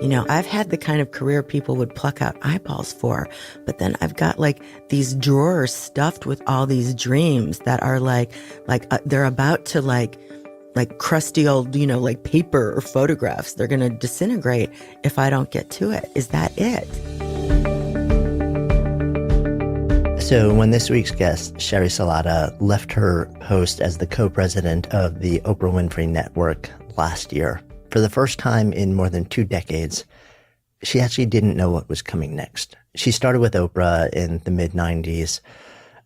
I've had the kind of career people would pluck out eyeballs for, but then I've got like these drawers stuffed with all these dreams that are they're about to like crusty old, like paper or photographs. They're going to disintegrate if I don't get to it. Is that it? So when this week's guest, Sheri Salata, left her post as the co-president of the Oprah Winfrey Network last year, for the first time in more than 2 decades, she actually didn't know what was coming next. She started with Oprah in the mid-90s,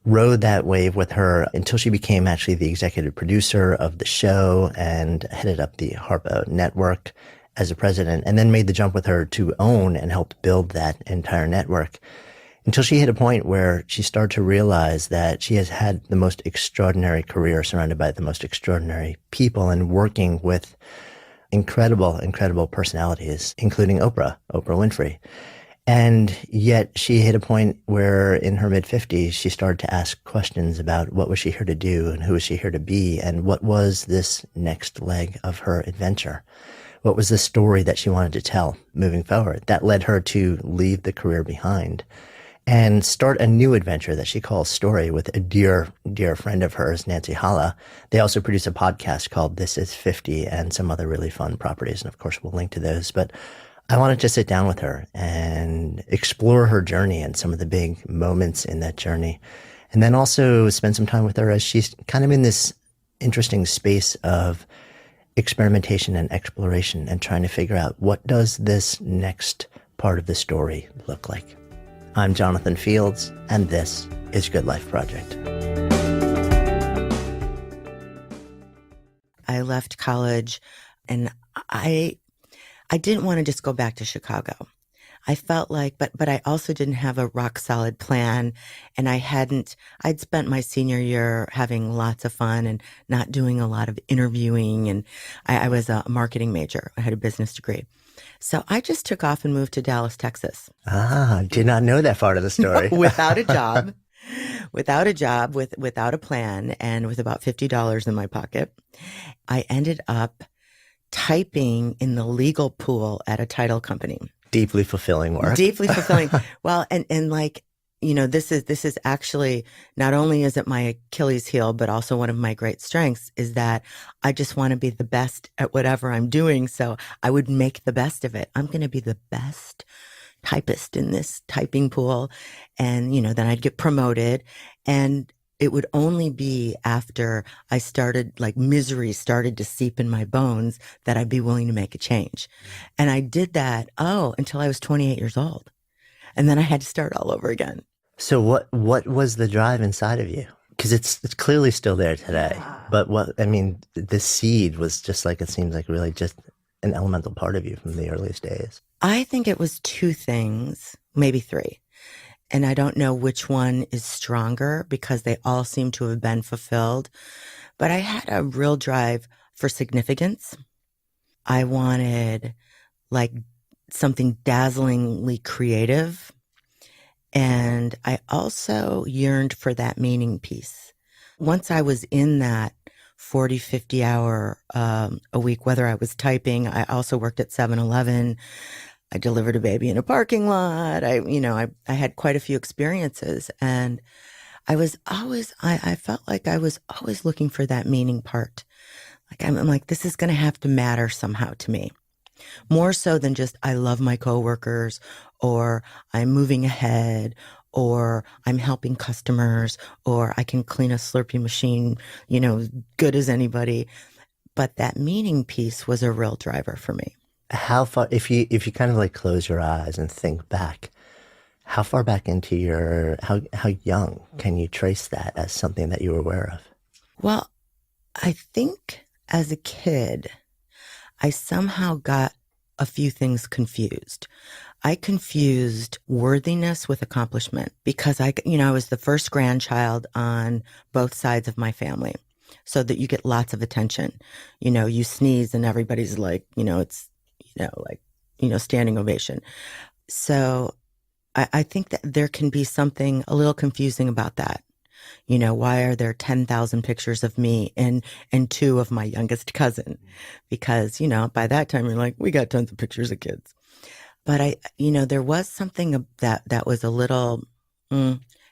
rode that wave with her until she became actually the executive producer of the show and headed up the Harpo Network as a president, and then made the jump with her to own and help build that entire network until she hit a point where she started to realize that she has had the most extraordinary career surrounded by the most extraordinary people and working with incredible personalities, including Oprah Winfrey. And yet she hit a point where in her mid-50s, she started to ask questions about what was she here to do and who was she here to be and what was this next leg of her adventure. What was the story that she wanted to tell moving forward? That led her to leave the career behind and start a new adventure that she calls Story with a dear friend of hers, Nancy Halla. They also produce a podcast called This Is 50 and some other really fun properties. And of course, we'll link to those. But I wanted to sit down with her and explore her journey and some of the big moments in that journey. And then also spend some time with her as she's kind of in this interesting space of experimentation and exploration and trying to figure out what does this next part of the story look like. I'm Jonathan Fields, and this is Good Life Project. I left college, and I didn't want to just go back to Chicago. I felt like, but I also didn't have a rock solid plan, and I'd spent my senior year having lots of fun and not doing a lot of interviewing, and I was a marketing major. I had a business degree. So I just took off and moved to Dallas, Texas. Did not know that part of the story. Without a job, without a plan, and with about $50 in my pocket. I ended up typing in the legal pool at a title company. Deeply fulfilling work. Deeply fulfilling. Well, and like, this is actually, not only is it my Achilles heel, but also one of my great strengths is that I just want to be the best at whatever I'm doing. So I would make the best of it. I'm going to be the best typist in this typing pool. And, then I'd get promoted, and it would only be after I started, like misery started to seep in my bones, that I'd be willing to make a change. And I did that, until I was 28 years old. And then I had to start all over again. So what was the drive inside of you? Because it's clearly still there today. But the seed was just like, it seems like really just an elemental part of you from the earliest days. I think it was 2 things, maybe 3. And I don't know which one is stronger because they all seem to have been fulfilled. But I had a real drive for significance. I wanted like something dazzlingly creative. And I also yearned for that meaning piece. Once I was in that 40, 50 hour a week, whether I was typing, I also worked at 7-Eleven. I delivered a baby in a parking lot. I had quite a few experiences, and I felt like I was always looking for that meaning part. Like I'm like, this is going to have to matter somehow to me. More so than just, I love my coworkers, or I'm moving ahead, or I'm helping customers, or I can clean a Slurpee machine, good as anybody. But that meaning piece was a real driver for me. How far, if you kind of like close your eyes and think back, how far back into how young can you trace that as something that you were aware of? Well, I think as a kid, I somehow got a few things confused. I confused worthiness with accomplishment because I was the first grandchild on both sides of my family, so that you get lots of attention. You sneeze and everybody's like, it's, standing ovation. So I think that there can be something a little confusing about that. Why are there 10,000 pictures of me and 2 of my youngest cousin? Because, by that time you're like, we got tons of pictures of kids. But there was something that was a little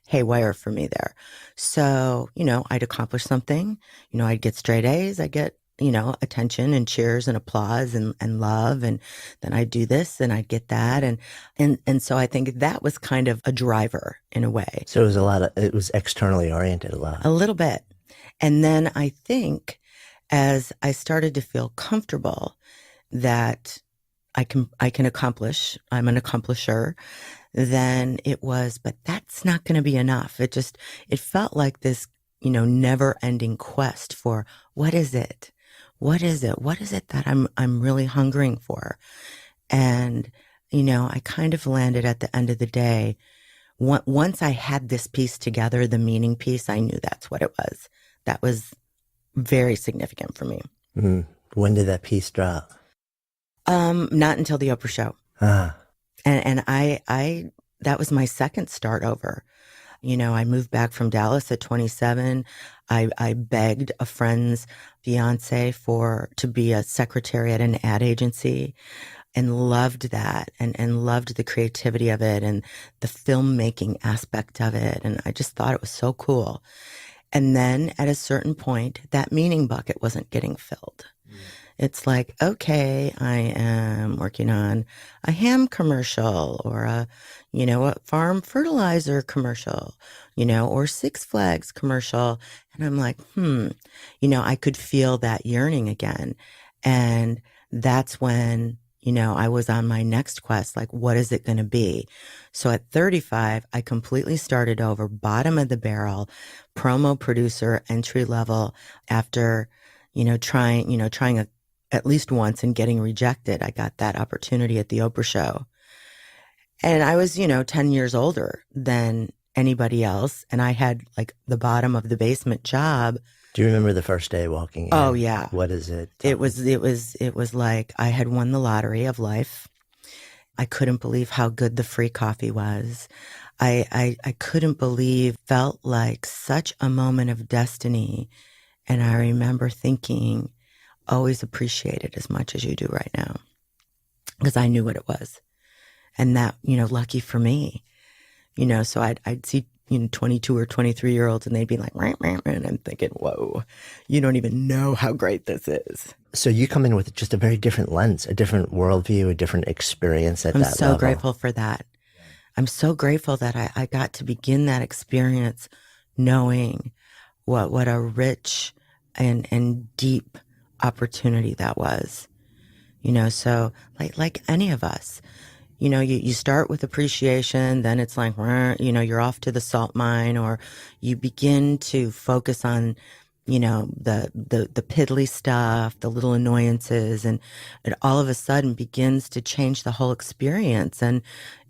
haywire for me there. So, I'd accomplish something, I'd get straight A's, I'd get, attention and cheers and applause and love. And then I'd do this and I'd get that. And so I think that was kind of a driver in a way. So it was externally oriented a lot. A little bit. And then I think as I started to feel comfortable that I can accomplish, I'm an accomplisher, then it was, but that's not going to be enough. It felt like this, never ending quest for what is it? What is it? What is it that I'm really hungering for? And, I kind of landed at the end of the day. Once I had this piece together, the meaning piece, I knew that's what it was. That was very significant for me. Mm. When did that piece drop? Not until the Oprah show. Ah. And I that was my second start over. I moved back from Dallas at 27. I begged a friend's fiance to be a secretary at an ad agency and loved that and loved the creativity of it and the filmmaking aspect of it. And I just thought it was so cool. And then at a certain point, that meaning bucket wasn't getting filled. It's like, okay, I am working on a ham commercial or a farm fertilizer commercial, or Six Flags commercial. And I'm like, I could feel that yearning again. And that's when, I was on my next quest, like, what is it going to be? So at 35, I completely started over, bottom of the barrel, promo producer, entry level after, trying at least once and getting rejected. I got that opportunity at the Oprah show. And I was, 10 years older than anybody else. And I had like the bottom of the basement job. Do you remember the first day walking in? Oh, yeah. What is it? It was like I had won the lottery of life. I couldn't believe how good the free coffee was. I couldn't believe, felt like such a moment of destiny. And I remember thinking, always appreciate it as much as you do right now, because I knew what it was. And that, lucky for me, so I'd see, 22 or 23 year olds and they'd be like, rah, rah, rah, and I'm thinking, whoa, you don't even know how great this is. So you come in with just a very different lens, a different worldview, a different experience at that level. I'm so grateful for that. I'm so grateful that I got to begin that experience knowing what a rich and deep opportunity that was, so like any of us, you start with appreciation, then it's like, you're off to the salt mine, or you begin to focus on, the piddly stuff, the little annoyances, and it all of a sudden begins to change the whole experience. And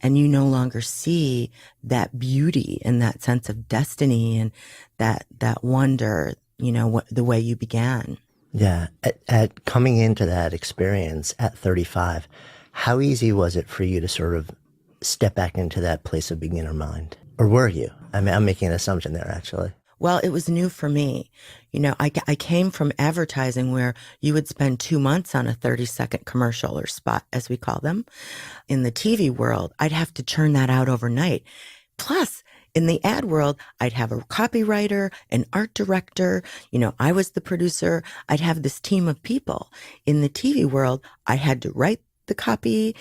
you no longer see that beauty and that sense of destiny and that wonder, the way you began. Yeah. At coming into that experience at 35, how easy was it for you to sort of step back into that place of beginner mind? Or were you? I mean, I'm making an assumption there, actually. Well, it was new for me. I came from advertising where you would spend 2 months on a 30-second commercial or spot, as we call them. In the TV world, I'd have to churn that out overnight. Plus, in the ad world, I'd have a copywriter, an art director. I was the producer. I'd have this team of people. In the TV world, I had to write the copy.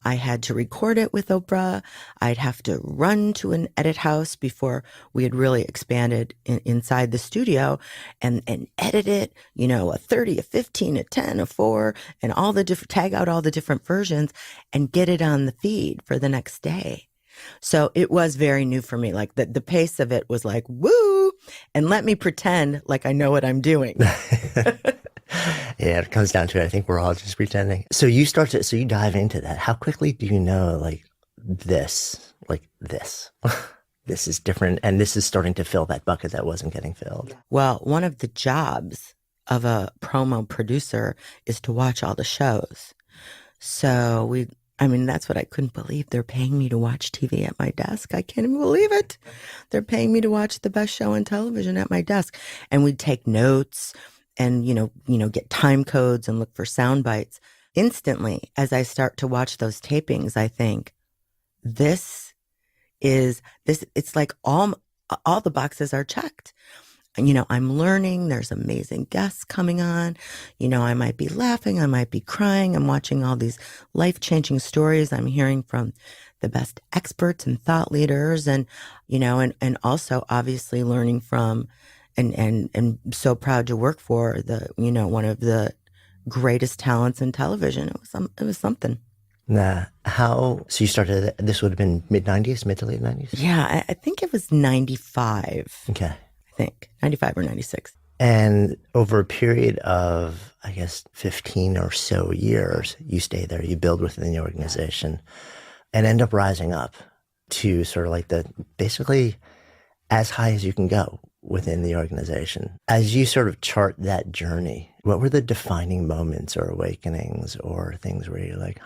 I had to record it with Oprah. I'd have to run to an edit house before we had really expanded inside the studio and edit it, a 30, a 15, a 10, a 4, and all the different, tag out all the different versions and get it on the feed for the next day. So it was very new for me. Like the pace of it was like, woo, and let me pretend like I know what I'm doing. Yeah, it comes down to it. I think we're all just pretending. So you dive into that. How quickly do you know, this, this is different, and this is starting to fill that bucket that wasn't getting filled? Well, one of the jobs of a promo producer is to watch all the shows. So that's what I couldn't believe. They're paying me to watch TV at my desk. I can't even believe it. They're paying me to watch the best show on television at my desk. And we'd take notes and, get time codes and look for sound bites. instantly, as I start to watch those tapings, I think, this it's like all the boxes are checked. And, I'm learning. There's amazing guests coming on. I might be laughing. I might be crying. I'm watching all these life-changing stories. I'm hearing from the best experts and thought leaders, and, and also obviously learning from and so proud to work for one of the greatest talents in television. It was something. So you started, this would have been mid-90s, mid to late 90s? Yeah, I think it was 95. Okay. I think 95 or 96. And over a period of, I guess, 15 or so years, you stay there, you build within the organization and end up rising up to sort of like basically as high as you can go within the organization. As you sort of chart that journey, what were the defining moments or awakenings or things where you're like,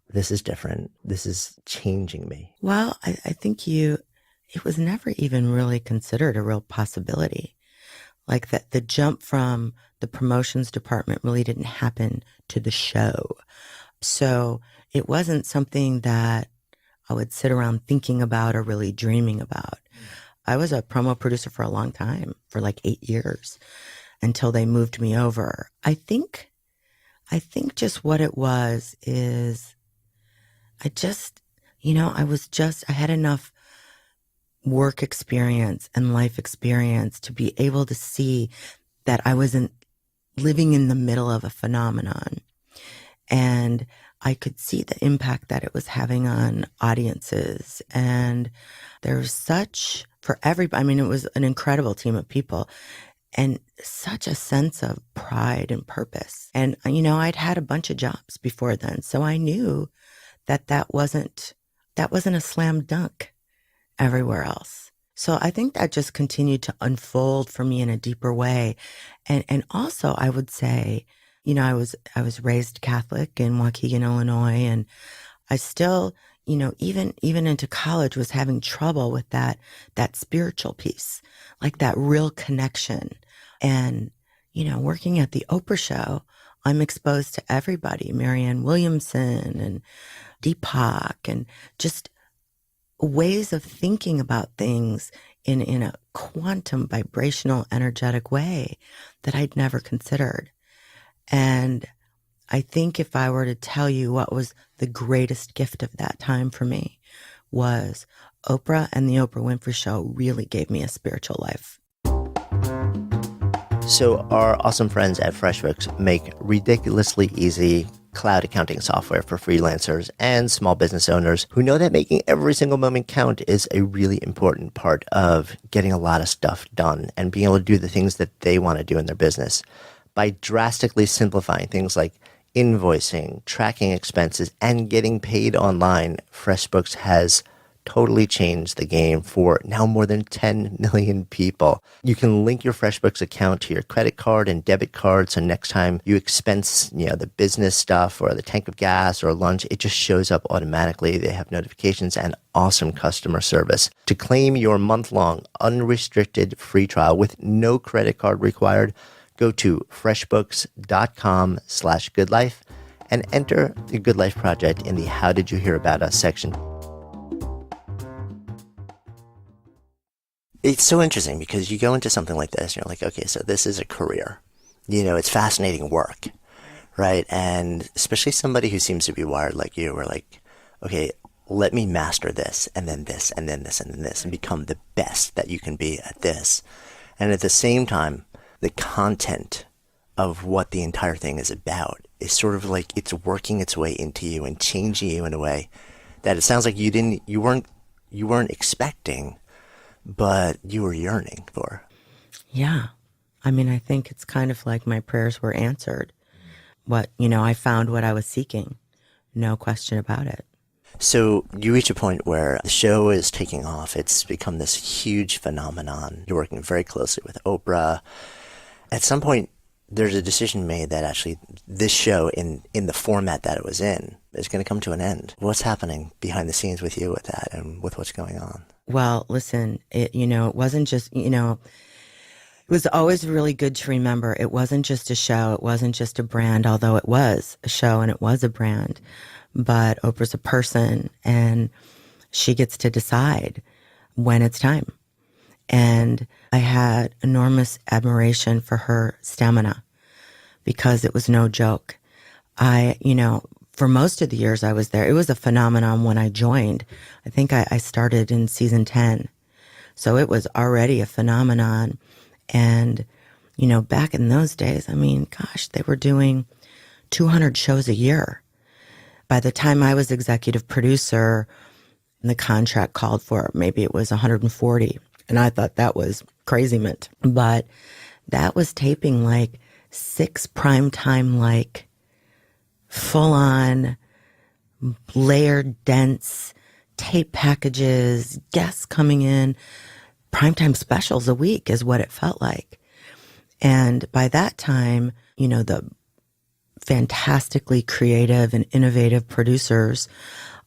this is different. This is changing me? Well, I think it was never even really considered a real possibility. Like that the jump from the promotions department really didn't happen to the show. So it wasn't something that I would sit around thinking about or really dreaming about. I was a promo producer for a long time, for like 8 years, until they moved me over. I think just what it was is I had enough work experience and life experience to be able to see that I wasn't living in the middle of a phenomenon. And I could see the impact that it was having on audiences. And there was for everybody, it was an incredible team of people and such a sense of pride and purpose. And, I'd had a bunch of jobs before then. So I knew that wasn't a slam dunk everywhere else. So I think that just continued to unfold for me in a deeper way. And also I would say, I was raised Catholic in Waukegan, Illinois, and I still, even into college was having trouble with that spiritual piece, like that real connection. And, working at the Oprah show, I'm exposed to everybody, Marianne Williamson and Deepak, and just ways of thinking about things in a quantum vibrational energetic way that I'd never considered. And I think if I were to tell you what was the greatest gift of that time for me was Oprah and the Oprah Winfrey Show really gave me a spiritual life. So our awesome friends at FreshBooks make ridiculously easy cloud accounting software for freelancers and small business owners who know that making every single moment count is a really important part of getting a lot of stuff done and being able to do the things that they want to do in their business. By drastically simplifying things like invoicing, tracking expenses, and getting paid online, FreshBooks has totally changed the game for now more than 10 million people. You can link your FreshBooks account to your credit card and debit card, so next time you expense, the business stuff or the tank of gas or lunch, it just shows up automatically. They have notifications and awesome customer service. To claim your month-long unrestricted free trial with no credit card required, go to freshbooks.com/goodlife and enter the Good Life Project in the How Did You Hear About Us section. It's so interesting because you go into something like this and you're like, okay, so this is a career. It's fascinating work, right? And especially somebody who seems to be wired like you, we're like, okay, let me master this and then this and then this and then this and become the best that you can be at this. And at the same time, the content of what the entire thing is about is sort of like it's working its way into you and changing you in a way that it sounds like you weren't expecting, but you were yearning for. Yeah. I think it's kind of like my prayers were answered. I found what I was seeking. No question about it. So you reach a point where the show is taking off. It's become this huge phenomenon. You're working very closely with Oprah. At some point, there's a decision made that actually this show in the format that it was in is going to come to an end. What's happening behind the scenes with you with that and with what's going on? Well, listen, it wasn't just, It was always really good to remember it wasn't just a show, it wasn't just a brand, although it was a show and it was a brand. But Oprah's a person and she gets to decide when it's time. And I had enormous admiration for her stamina because it was no joke. For most of the years I was there, it was a phenomenon when I joined. I think I started in season 10. So it was already a phenomenon. And, back in those days, they were doing 200 shows a year. By the time I was executive producer, and the contract called for maybe it was 140. And I thought that was crazy mint. But that was taping like 6 primetime, like full on layered, dense tape packages, guests coming in, primetime specials a week is what it felt like. And by that time, the fantastically creative and innovative producers,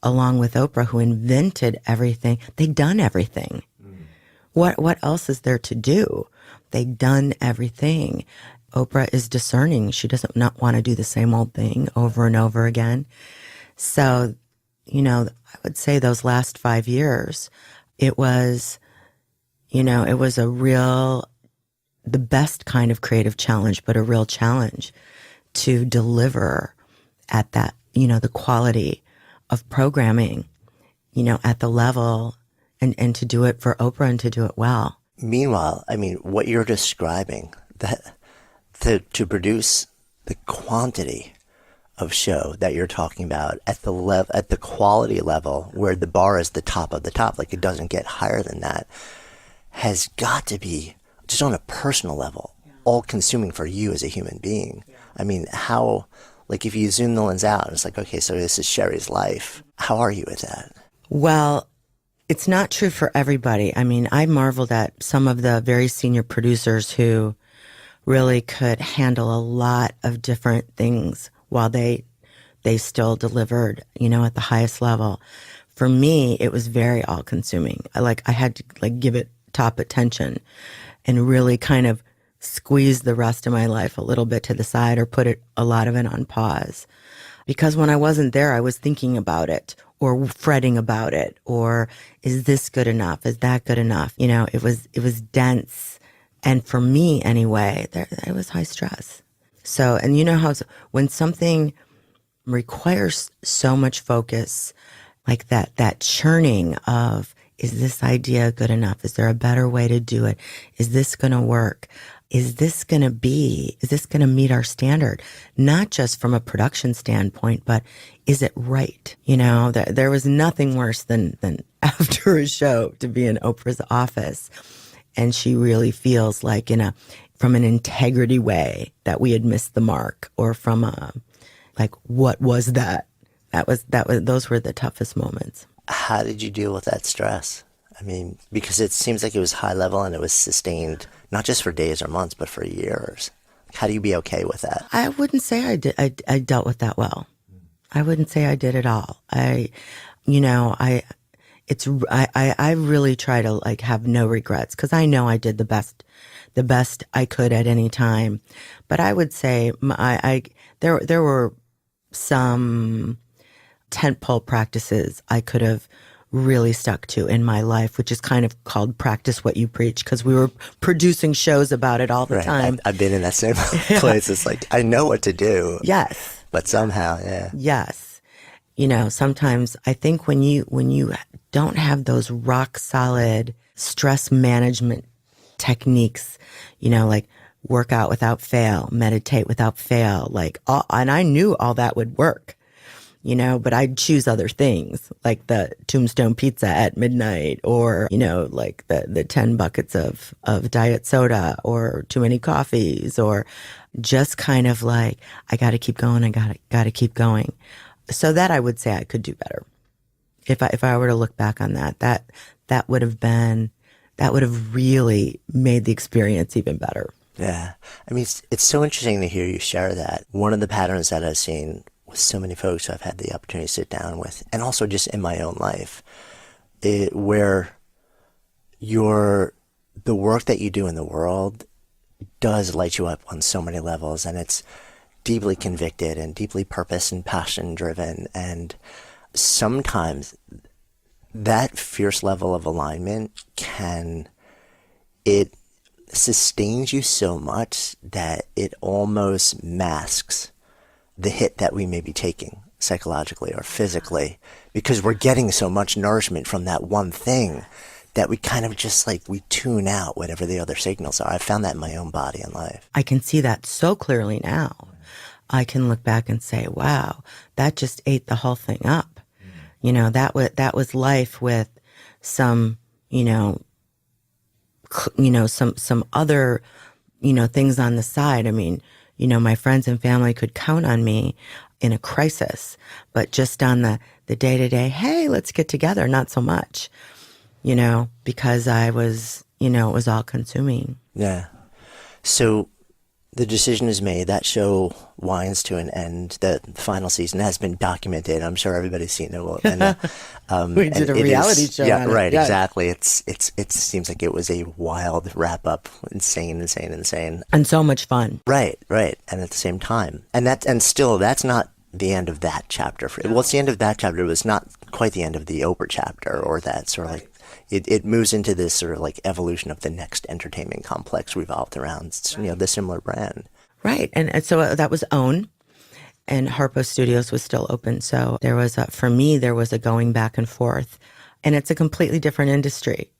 along with Oprah, who invented everything, they'd done everything. What else is there to do? They'd done everything. Oprah is discerning. She doesn't not want to do the same old thing over and over again. So, I would say those last 5 years, it was the best kind of creative challenge, but a real challenge to deliver at that, the quality of programming, at the level and to do it for Oprah and to do it well. Meanwhile, what you're describing, that to produce the quantity of show that you're talking about at the quality level where the bar is the top of the top, like it doesn't get higher than that, has got to be just on a personal level, all consuming for you as a human being. How, like if you zoom the lens out, it's like, okay, so this is Sheri's life. How are you with that? Well, it's not true for everybody. I marveled at some of the very senior producers who really could handle a lot of different things while they still delivered, at the highest level. For me, it was very all-consuming. I had to give it top attention and really kind of squeeze the rest of my life a little bit to the side or put a lot of it on pause. Because when I wasn't there, I was thinking about it or fretting about it, or is this good enough? Is that good enough? It was dense. And for me anyway, it was high stress. So, and how when something requires so much focus, like that churning of, is this idea good enough? Is there a better way to do it? Is this going to work? Is this going to meet our standard? Not just from a production standpoint, but is it right? There was nothing worse than after a show to be in Oprah's office. And she really feels like from an integrity way that we had missed the mark, or from what was that? Those were the toughest moments. How did you deal with that stress? Because it seems like it was high level and it was sustained, not just for days or months, but for years. How do you be okay with that? I wouldn't say I did. I dealt with that well. I wouldn't say I did at all. I really try to have no regrets, because I know I did the best I could at any time. But I would say there were some tentpole practices I could have really stuck to in my life, which is kind of called practice what you preach, because we were producing shows about it all the time. I've been in that same place. It's like, I know what to do. Yes. But somehow, yeah. Yes. Sometimes I think when you don't have those rock solid stress management techniques, like work out without fail, meditate without fail, and I knew all that would work. But I'd choose other things, like the Tombstone pizza at midnight, or, the 10 buckets of diet soda, or too many coffees, or just kind of I got to keep going. I got to keep going. So that I would say I could do better. If I were to look back on that would have really made the experience even better. Yeah. It's so interesting to hear you share that. One of the patterns that I've seen with so many folks who I've had the opportunity to sit down with, and also just in my own life, where the work that you do in the world does light you up on so many levels, and it's deeply convicted and deeply purpose and passion driven. And sometimes that fierce level of alignment it sustains you so much that it almost masks the hit that we may be taking psychologically or physically, because we're getting so much nourishment from that one thing that we kind of just we tune out whatever the other signals are. I found that in my own body and life. I can see that so clearly now. I can look back and say, wow, that just ate the whole thing up. That was life with some, some other, things on the side. I mean, my friends and family could count on me in a crisis, but just on the day-to-day, hey, let's get together, not so much, because I was, it was all consuming. Yeah. So the decision is made. That show winds to an end. The final season has been documented. I'm sure everybody's seen it. We did a reality show. Yeah, on right. It. Yeah. Exactly. It seems like it was a wild wrap up. Insane. And so much fun. Right. And at the same time, and still, that's not the end of that chapter. Well, it's the end of that chapter. It was not quite the end of the Oprah chapter, or that sort of it moves into this sort of evolution of the next entertainment complex revolved around, the similar brand. Right. And so that was OWN, and Harpo Studios was still open. So there was for me, there was a going back and forth, and it's a completely different industry.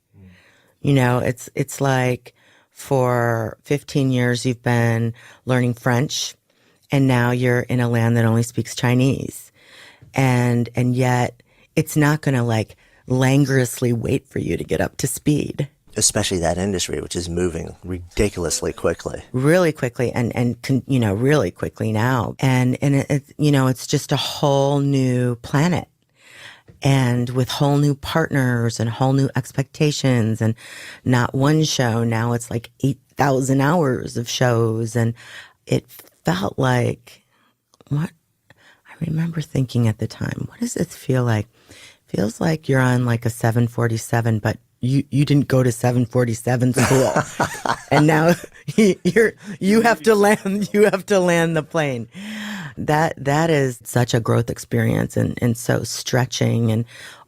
It's like for 15 years, you've been learning French, and now you're in a land that only speaks Chinese. And yet it's not going to languorously wait for you to get up to speed. Especially that industry, which is moving ridiculously quickly. Really quickly, and really quickly now. And it's just a whole new planet. And with whole new partners and whole new expectations, and not one show. Now it's 8,000 hours of shows. And it felt like, what I remember thinking at the time, what does this feel like? Feels like you're on a 747, but you didn't go to 747 school, and now you have to land the plane. That is such a growth experience, and so stretching, and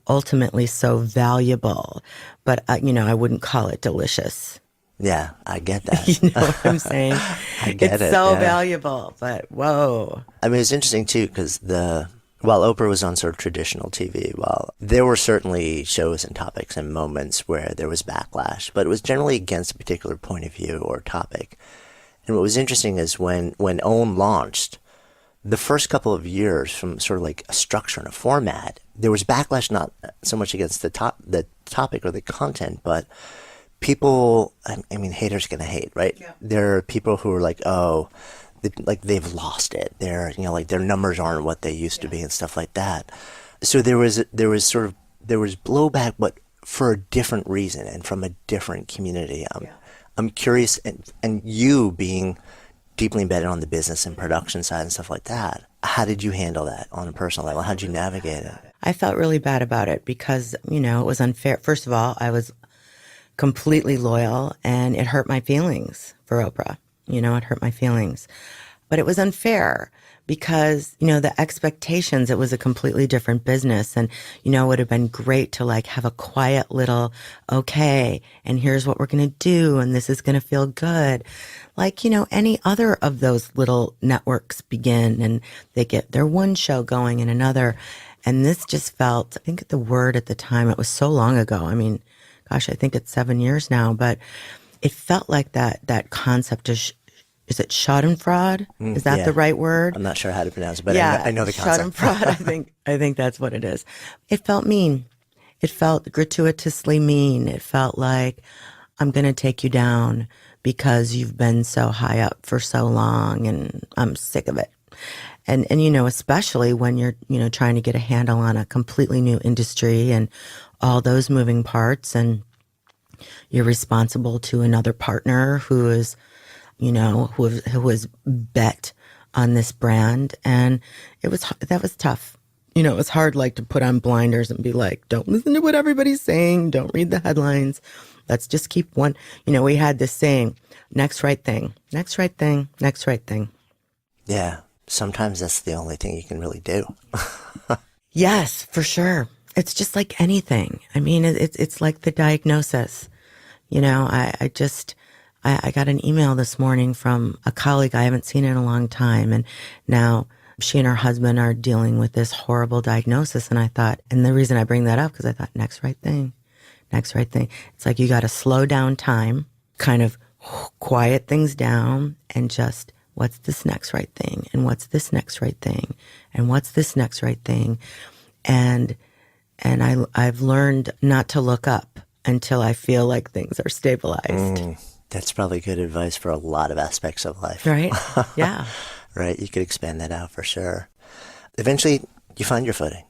ultimately so valuable. But I wouldn't call it delicious. Yeah, I get that. You know what I'm saying? I get it. It's so valuable, but whoa. I mean, it's interesting too, because while Oprah was on sort of traditional TV, there were certainly shows and topics and moments where there was backlash, but it was generally against a particular point of view or topic. And what was interesting is when OWN launched, the first couple of years, from sort of a structure and a format, there was backlash not so much against the topic or the content, but people, I mean, haters gonna hate, right? Yeah. There are people who are they've lost it. They're, their numbers aren't what they used to be and stuff like that. So there was blowback, but for a different reason and from a different community. I'm curious, and you being deeply embedded on the business and production side and stuff like that, how did you handle that on a personal level? How did you navigate it? I felt really bad about it because, it was unfair. First of all, I was completely loyal, and it hurt my feelings for Oprah. It hurt my feelings. But it was unfair because, the expectations, it was a completely different business. And, it would have been great to have a quiet little, okay, and here's what we're going to do, and this is going to feel good. Any other of those little networks begin, and they get their one show going and another. And this just felt, I think the word at the time, it was so long ago. I mean, gosh, I think it's 7 years now, but it felt like that concept of, is it schadenfreude? Is that the right word? I'm not sure how to pronounce it, but yeah, I know the concept. Schadenfreude, I think that's what it is. It felt mean. It felt gratuitously mean. It felt like, I'm going to take you down because you've been so high up for so long, and I'm sick of it. And especially when you're, trying to get a handle on a completely new industry and all those moving parts, and you're responsible to another partner who is, who has bet on this brand. And that was tough. It was hard, to put on blinders and be like, don't listen to what everybody's saying. Don't read the headlines. Let's just keep one. We had this saying, next right thing, next right thing, next right thing. Yeah. Sometimes that's the only thing you can really do. Yes, for sure. It's just like anything. I mean, it's like the diagnosis. I got an email this morning from a colleague I haven't seen in a long time. And now she and her husband are dealing with this horrible diagnosis. And I thought, and the reason I bring that up, because I thought, next right thing, next right thing. It's like you got to slow down time, kind of quiet things down, and just, what's this next right thing? And what's this next right thing? And what's this next right thing? And I've learned not to look up until I feel like things are stabilized. That's probably good advice for a lot of aspects of life. Right? Yeah. Right? You could expand that out for sure. Eventually, you find your footing.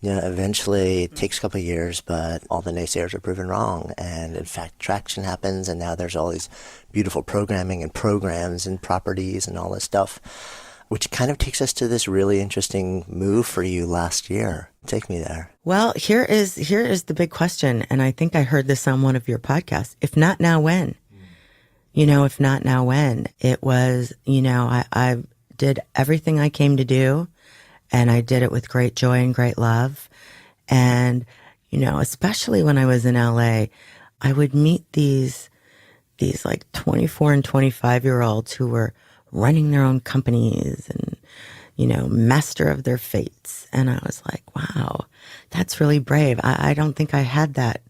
Yeah. Eventually, it takes a couple of years, but all the naysayers are proven wrong. And in fact, traction happens, and now there's all these beautiful programming and programs and properties and all this stuff, which kind of takes us to this really interesting move for you last year. Take me there. Well, here is the big question, and I think I heard this on one of your podcasts. If not now, when? If not now, when? It was, I did everything I came to do, and I did it with great joy and great love. And, especially when I was in LA, I would meet these like 24 and 25-year-olds who were running their own companies and, master of their fates. And I was like, wow, that's really brave. I don't think I had that.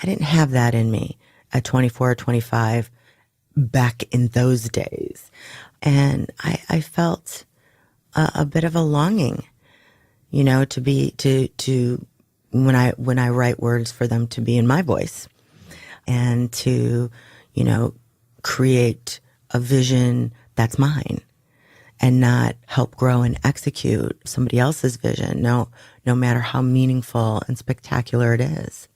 I didn't have that in me at 24 or 25 back in those days. And I felt a bit of a longing, to when I write words, for them to be in my voice, and to, create a vision that's mine, and not help grow and execute somebody else's vision, no matter how meaningful and spectacular it is.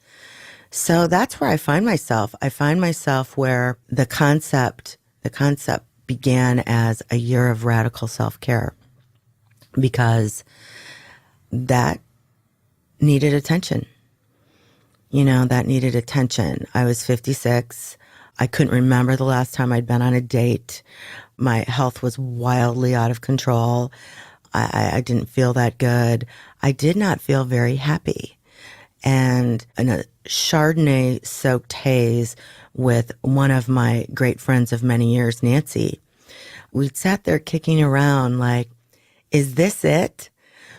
So that's where I find myself. I find myself where the concept began as a year of radical self-care, because that needed attention. That needed attention. I was 56. I couldn't remember the last time I'd been on a date. My health was wildly out of control. I didn't feel that good. I did not feel very happy. And in a Chardonnay-soaked haze with one of my great friends of many years, Nancy, we sat there kicking around like, is this it?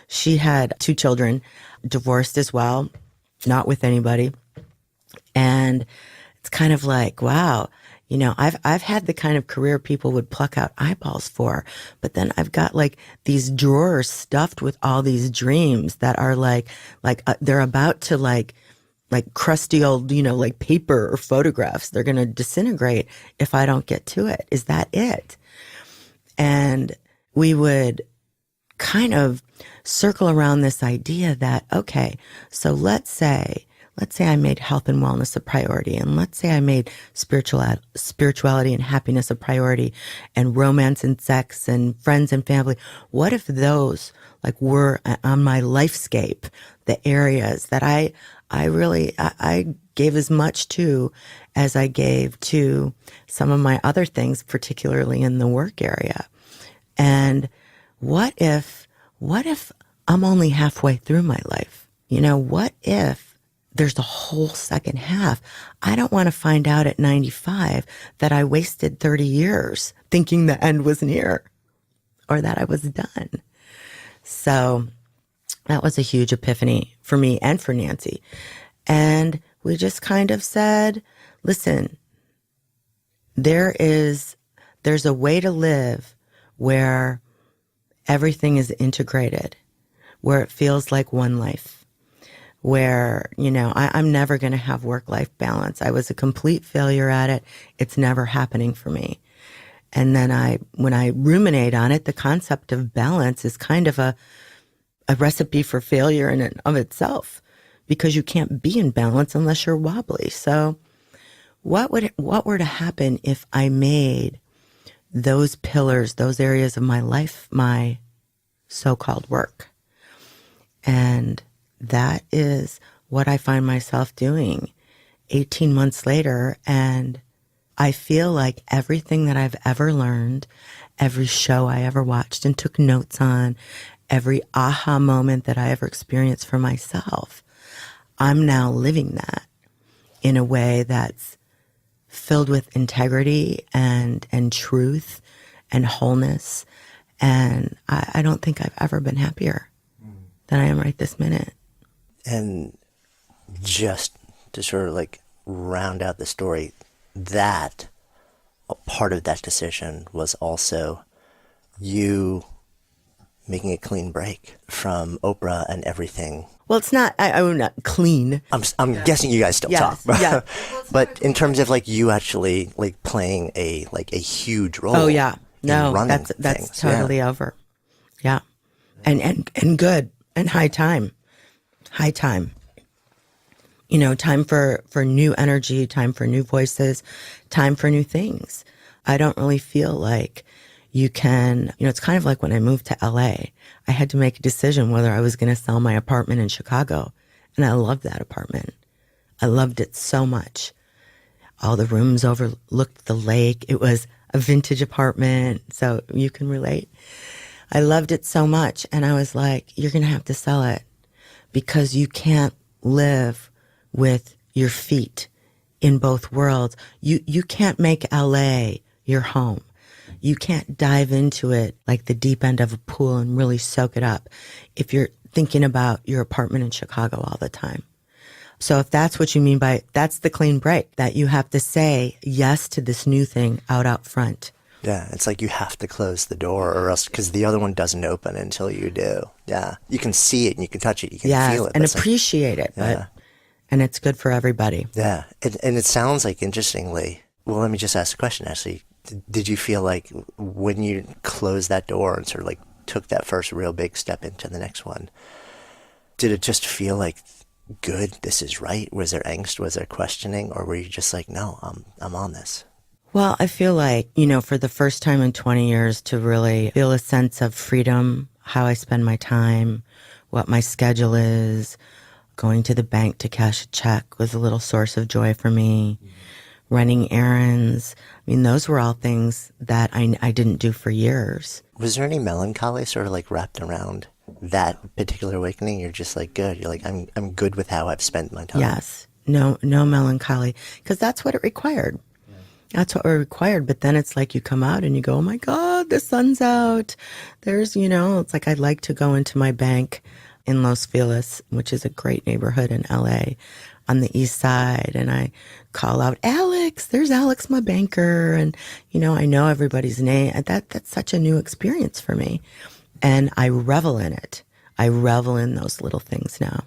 She had 2 children, divorced as well, not with anybody. And it's kind of like, wow, I've had the kind of career people would pluck out eyeballs for, but then I've got like these drawers stuffed with all these dreams that are like they're about to like crusty old, like paper or photographs. They're going to disintegrate if I don't get to it. Is that it? And we would kind of circle around this idea that, okay, so let's say I made health and wellness a priority, and let's say I made spirituality and happiness a priority, and romance and sex and friends and family. What if those were on my lifescape, the areas that I gave as much to as I gave to some of my other things, particularly in the work area? And what if I'm only halfway through my life? What if there's a whole second half? I don't want to find out at 95 that I wasted 30 years thinking the end was near, or that I was done. So that was a huge epiphany for me and for Nancy. And we just kind of said, listen, there's a way to live where everything is integrated, where it feels like one life, where, I'm never going to have work-life balance. I was a complete failure at it. It's never happening for me. And then when I ruminate on it, the concept of balance is kind of a recipe for failure in and of itself, because you can't be in balance unless you're wobbly. So what were to happen if I made those pillars, those areas of my life, my so-called work? And that is what I find myself doing 18 months later, and I feel like everything that I've ever learned, every show I ever watched and took notes on, every aha moment that I ever experienced for myself, I'm now living that in a way that's filled with integrity and truth and wholeness. And I don't think I've ever been happier than I am right this minute. And just to sort of like round out the story, that a part of that decision was also you making a clean break from Oprah and everything. Well, it's not, I'm not clean. I'm guessing you guys still talk. Yeah. But in terms of like you actually like playing a huge role. Oh yeah. No, that's things. totally over. Yeah. And good and high time. You know, time for new energy, time for new voices, time for new things. I don't really feel like you can, you know, it's kind of like when I moved to LA, I had to make a decision whether I was going to sell my apartment in Chicago. And I loved that apartment. I loved it so much. All the rooms overlooked the lake. It was a vintage apartment, so you can relate. I loved it so much. And I was like, you're going to have to sell it because you can't live with your feet in both worlds. You can't make LA your home. You can't dive into it like the deep end of a pool and really soak it up if you're thinking about your apartment in Chicago all the time. So if that's what you mean by, that's the clean break, that you have to say yes to this new thing out front. Yeah, it's like you have to close the door or else, because the other one doesn't open until you do. Yeah, you can see it and you can touch it, you can feel it. And appreciate it. Yeah. And it's good for everybody. Yeah, and it sounds like, interestingly, well, let me just ask a question, actually. Did you feel like when you closed that door and sort of like took that first real big step into the next one, did it just feel like, good, this is right? Was there angst? Was there questioning? Or were you just like, no, I'm on this? Well, I feel like, you know, for the first time in 20 years to really feel a sense of freedom, how I spend my time, what my schedule is, going to the bank to cash a check was a little source of joy for me. Running errands. I mean, those were all things that I didn't do for years. Was there any melancholy sort of like wrapped around that particular awakening? You're just like, good. You're like, I'm good with how I've spent my time. Yes. No melancholy. Because that's what it required. Yeah. That's what it required. But then it's like you come out and you go, oh my God, the sun's out. There's, you know, it's like I'd like to go into my bank in Los Feliz, which is a great neighborhood in LA, on the east side, and I call out, Alex, there's Alex, my banker, and, you know everybody's name. That's such a new experience for me, and I revel in it. I revel in those little things now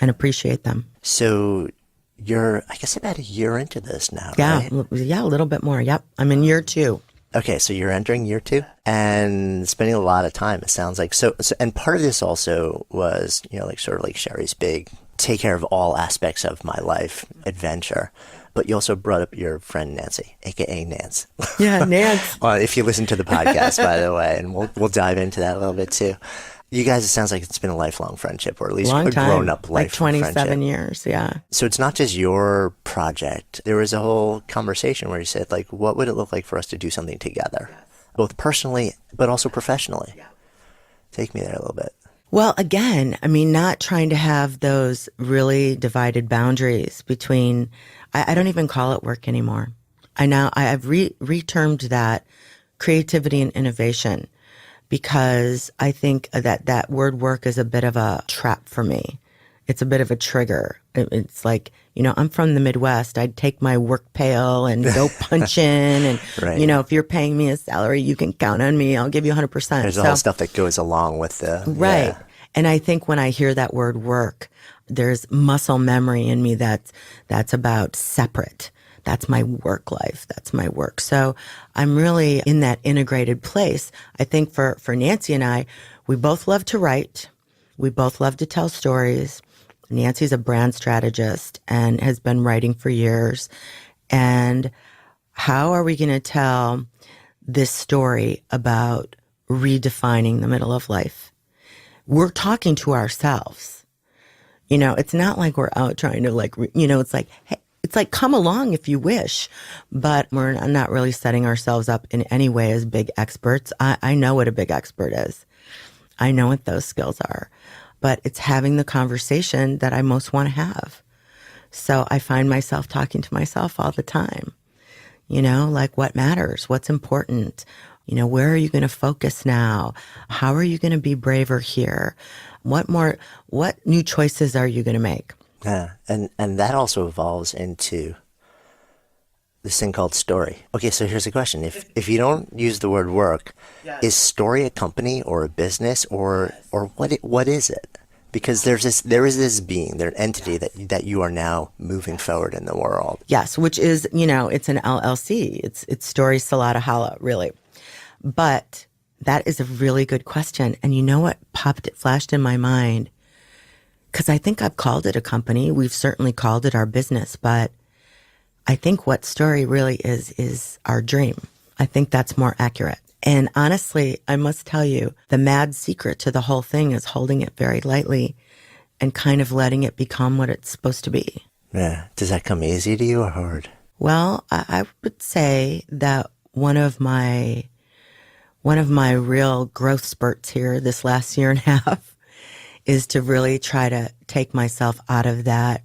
and appreciate them. So you're, I guess, about a year into this now, right? Yeah, a little bit more. Yep, I'm in year 2. Okay, so you're entering year 2 and spending a lot of time, it sounds like. So and part of this also was, you know, like sort of like Sheri's big take care of all aspects of my life adventure. But you also brought up your friend Nancy, aka Nance. Yeah, Nance. Well, if you listen to the podcast, by the way, and we'll dive into that a little bit too. You guys, it sounds like it's been a lifelong friendship, or at least a grown-up life, like 27 friendship. Years, yeah. So it's not just your project. There was a whole conversation where you said, like, what would it look like for us to do something together, both personally but also professionally? Yeah. Take me there a little bit. Well, again, I mean, not trying to have those really divided boundaries between, I don't even call it work anymore. I've retermed that creativity and innovation, because I think that word work is a bit of a trap for me. It's a bit of a trigger. It's like, you know, I'm from the Midwest. I'd take my work pail and go punch in. And, right. You know, if you're paying me a salary, you can count on me. I'll give you 100%. There's a whole stuff that goes along with the... Right. Yeah. And I think when I hear that word work, there's muscle memory in me that's about separate. That's my work life. That's my work. So I'm really in that integrated place. I think for Nancy and I, we both love to write. We both love to tell stories. Nancy's a brand strategist and has been writing for years. And how are we going to tell this story about redefining the middle of life? We're talking to ourselves. You know, it's not like we're out trying to it's like, hey, it's like, come along if you wish, but we're not really setting ourselves up in any way as big experts. I know what a big expert is. I know what those skills are, but it's having the conversation that I most want to have. So I find myself talking to myself all the time, like what matters, what's important, where are you going to focus now? How are you going to be braver here? What new choices are you going to make? Yeah. And that also evolves into this thing called story. Okay, so here's a question. If you don't use the word work, is story a company or a business or what is it? Because there is this being, there entity that you are now moving forward in the world. Yes, which is, it's an LLC. It's Story Salata, really. But that is a really good question. And you know what flashed in my mind? Because I think I've called it a company. We've certainly called it our business. But I think what story really is our dream. I think that's more accurate. And honestly, I must tell you, the mad secret to the whole thing is holding it very lightly and kind of letting it become what it's supposed to be. Yeah. Does that come easy to you or hard? Well, I would say that one of my real growth spurts here this last year and a half is to really try to take myself out of that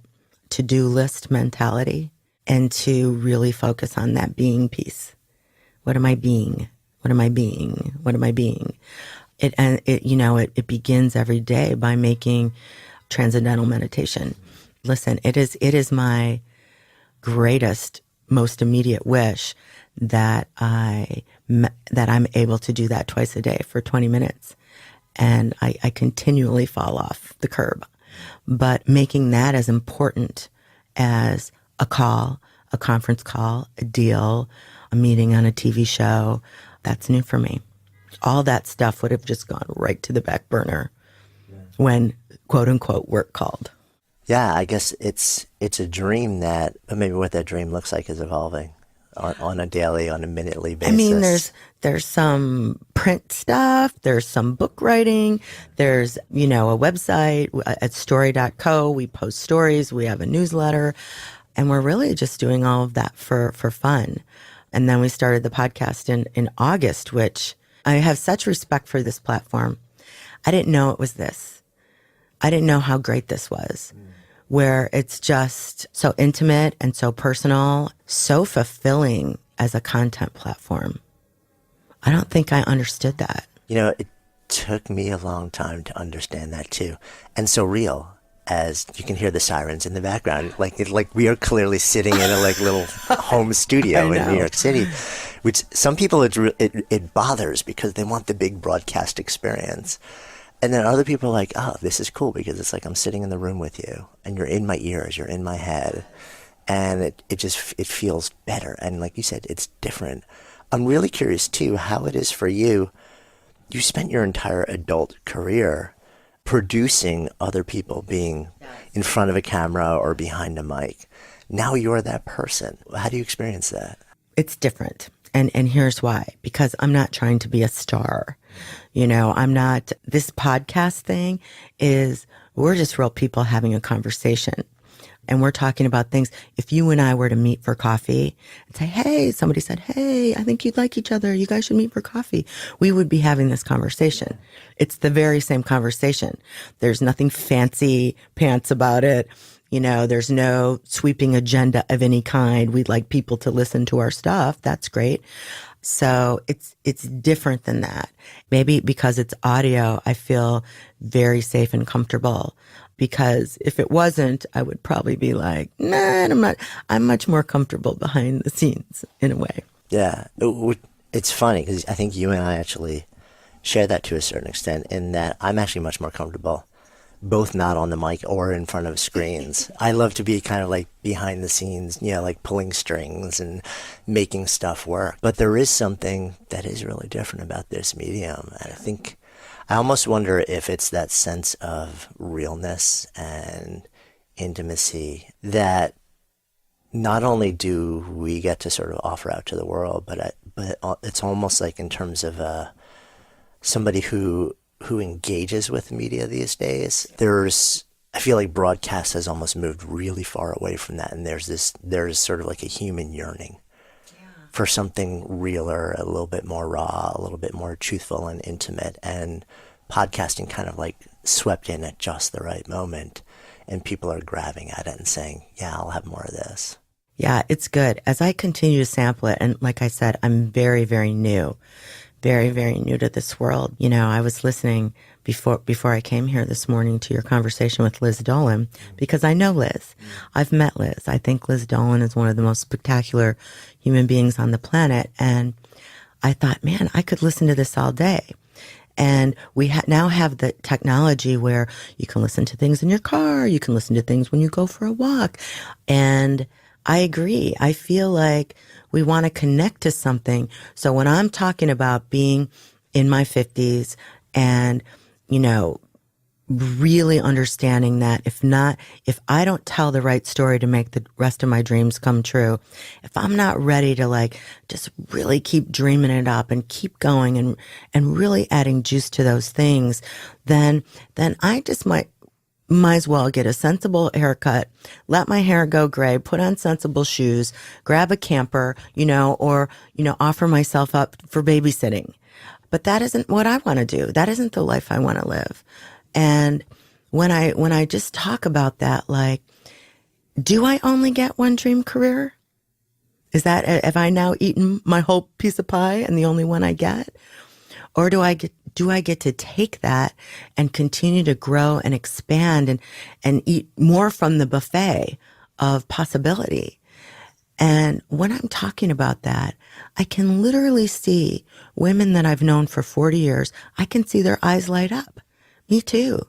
to-do list mentality and to really focus on that being piece. What am I being? What am I being? What am I being? It begins every day by making transcendental meditation. Listen, it is my greatest, most immediate wish that I'm able to do that twice a day for 20 minutes. And I continually fall off the curb. But making that as important as a call, a conference call, a deal, a meeting on a TV show, that's new for me. All that stuff would have just gone right to the back burner when, quote unquote, work called. Yeah, I guess it's a dream but maybe what that dream looks like is evolving on a daily, on a minutely basis. I mean, there's some print stuff, there's some book writing, there's, a website at story.co. We post stories, we have a newsletter, and we're really just doing all of that for fun. And then we started the podcast in August, which I have such respect for this platform. I didn't know it was this. I didn't know how great this was, where it's just so intimate and so personal, so fulfilling as a content platform. I don't think I understood that. It took me a long time to understand that too. And so real, as you can hear the sirens in the background, like we are clearly sitting in a little home studio in New York City, which some people it bothers because they want the big broadcast experience. And then other people are like, oh, this is cool because it's like I'm sitting in the room with you and you're in my ears, you're in my head. And it feels better. And like you said, it's different. I'm really curious too how it is for you. You spent your entire adult career producing other people being in front of a camera or behind a mic. Now you're that person. How do you experience that? It's different. And here's why. Because I'm not trying to be a star. I'm not, this podcast thing we're just real people having a conversation. And we're talking about things. If you and I were to meet for coffee and say, hey, somebody said, hey, I think you'd like each other. You guys should meet for coffee. We would be having this conversation. It's the very same conversation. There's nothing fancy pants about it. There's no sweeping agenda of any kind. We'd like people to listen to our stuff. That's great. So it's different than that. Maybe because it's audio, I feel very safe and comfortable. Because if it wasn't, I would probably be like, nah, I'm not. I'm much more comfortable behind the scenes in a way. Yeah. It's funny because I think you and I actually share that to a certain extent in that I'm actually much more comfortable both not on the mic or in front of screens. I love to be kind of like behind the scenes, like pulling strings and making stuff work. But there is something that is really different about this medium. And I almost wonder if it's that sense of realness and intimacy that not only do we get to sort of offer out to the world, but it's almost like in terms of somebody who engages with media these days, there's I feel like broadcast has almost moved really far away from that. And there's sort of like a human yearning for something realer, a little bit more raw, a little bit more truthful and intimate. And podcasting kind of like swept in at just the right moment. And people are grabbing at it and saying, yeah, I'll have more of this. Yeah, it's good. As I continue to sample it, and like I said, I'm very, very new to this world. You know, I was listening before I came here this morning to your conversation with Liz Dolan, because I know Liz. I've met Liz. I think Liz Dolan is one of the most spectacular human beings on the planet. And I thought, man, I could listen to this all day. And we now have the technology where you can listen to things in your car, you can listen to things when you go for a walk. And I agree. I feel like we want to connect to something. So when I'm talking about being in my 50s and, you know, really understanding that if I don't tell the right story to make the rest of my dreams come true, if I'm not ready to like just really keep dreaming it up and keep going and really adding juice to those things, then I just might as well get a sensible haircut, let my hair go gray, put on sensible shoes, grab a camper, you know, or, you know, offer myself up for babysitting. But that isn't what I want to do. That isn't the life I want to live. And when I just talk about that, like, do I only get one dream career? Is that, have I now eaten my whole piece of pie and the only one I get? Or do I get to take that and continue to grow and expand and eat more from the buffet of possibility? And when I'm talking about that, I can literally see women that I've known for 40 years. I can see their eyes light up. Me too.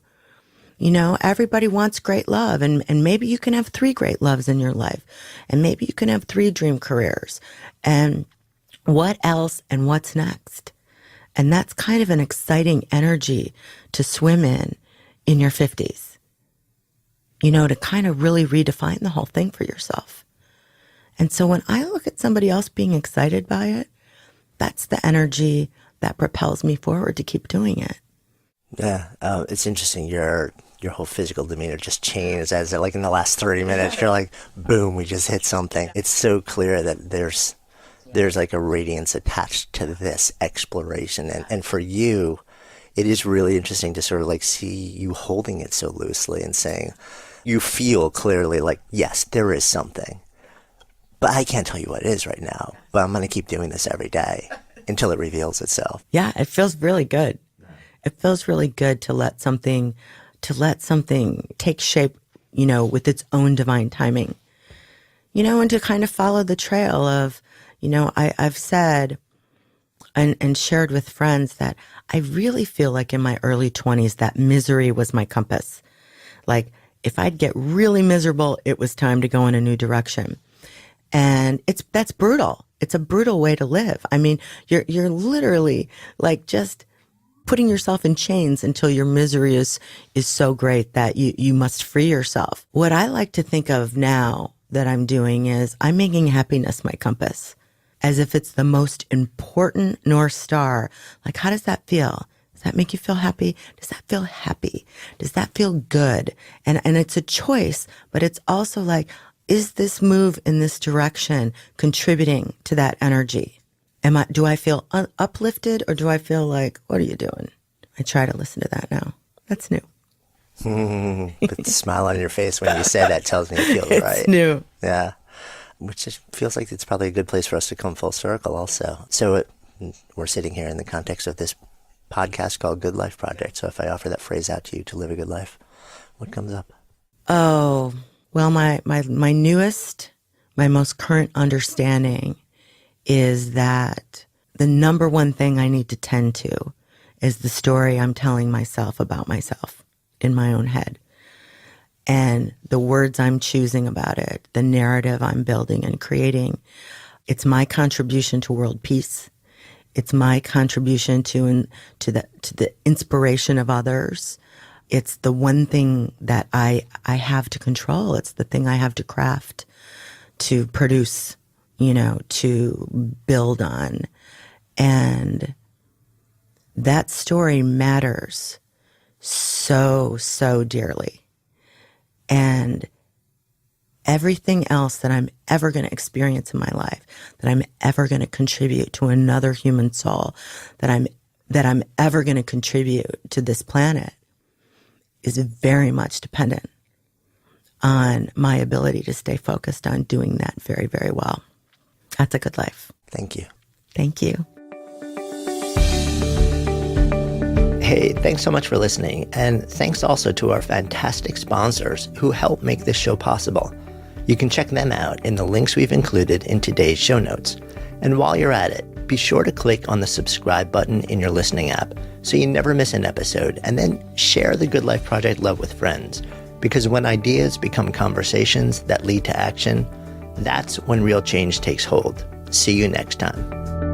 You know, everybody wants great love, and maybe you can have 3 great loves in your life, and maybe you can have 3 dream careers. And what else and what's next? And that's kind of an exciting energy to swim in your 50s. You know, to kind of really redefine the whole thing for yourself. And so when I look at somebody else being excited by it, that's the energy that propels me forward to keep doing it. Yeah, it's interesting. Your whole physical demeanor just changed as like in the last 30 minutes. You're like, boom, we just hit something. It's so clear that there's like a radiance attached to this exploration. And for you, it is really interesting to sort of like see you holding it so loosely and saying, you feel clearly like, yes, there is something, but I can't tell you what it is right now, but I'm going to keep doing this every day until it reveals itself. Yeah, it feels really good. It feels really good to let something take shape, you know, with its own divine timing, you know, and to kind of follow the trail of, you know, I've said and shared with friends that I really feel like in my early 20s that misery was my compass. Like if I'd get really miserable, it was time to go in a new direction. And that's brutal. It's a brutal way to live. I mean, you're literally like just putting yourself in chains until your misery is so great that you must free yourself. What I like to think of now that I'm doing is I'm making happiness my compass, as if it's the most important North Star. Like, how does that feel? Does that make you feel happy? Does that feel happy? Does that feel good? And it's a choice, but it's also like, is this move in this direction contributing to that energy? Do I feel uplifted, or do I feel like, what are you doing? I try to listen to that now. That's new. But the smile on your face when you say that tells me it feels it's right. It's new. Yeah. Which just feels like it's probably a good place for us to come full circle also. So we're sitting here in the context of this podcast called Good Life Project. So if I offer that phrase out to you, to live a good life, what comes up? Oh, well, my newest, my most current understanding is that the number one thing I need to tend to is the story I'm telling myself about myself in my own head. And the words I'm choosing about it, the narrative I'm building and creating. It's my contribution to world peace. It's my contribution to the inspiration of others. It's the one thing that I have to control. It's the thing I have to craft, to produce, you know, to build on. And that story matters so, so dearly. And everything else that I'm ever going to experience in my life, that I'm ever going to contribute to another human soul, that I'm ever going to contribute to this planet is very much dependent on my ability to stay focused on doing that very, very well. That's a good life. Thank you. Thank you. Hey, thanks so much for listening. And thanks also to our fantastic sponsors who help make this show possible. You can check them out in the links we've included in today's show notes. And while you're at it, be sure to click on the subscribe button in your listening app so you never miss an episode, and then share the Good Life Project love with friends. Because when ideas become conversations that lead to action, that's when real change takes hold. See you next time.